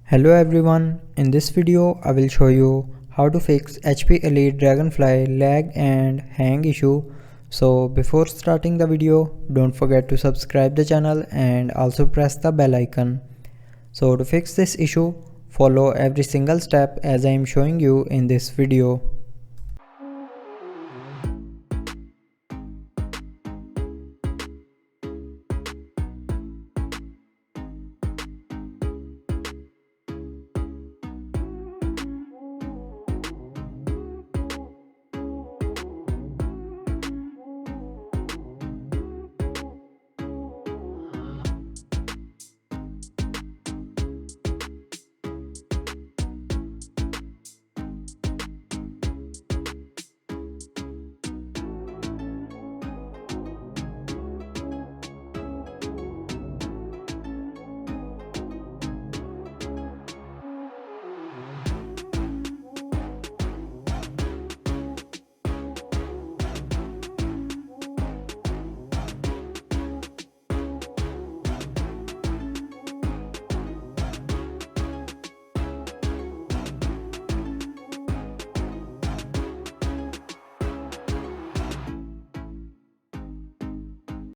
Hello everyone, in this video I will show you how to fix HP Elite Dragonfly lag and hang issue. So before starting the video, don't forget to subscribe the channel and also press the bell icon. So to fix this issue, follow every single step as I am showing you in this video.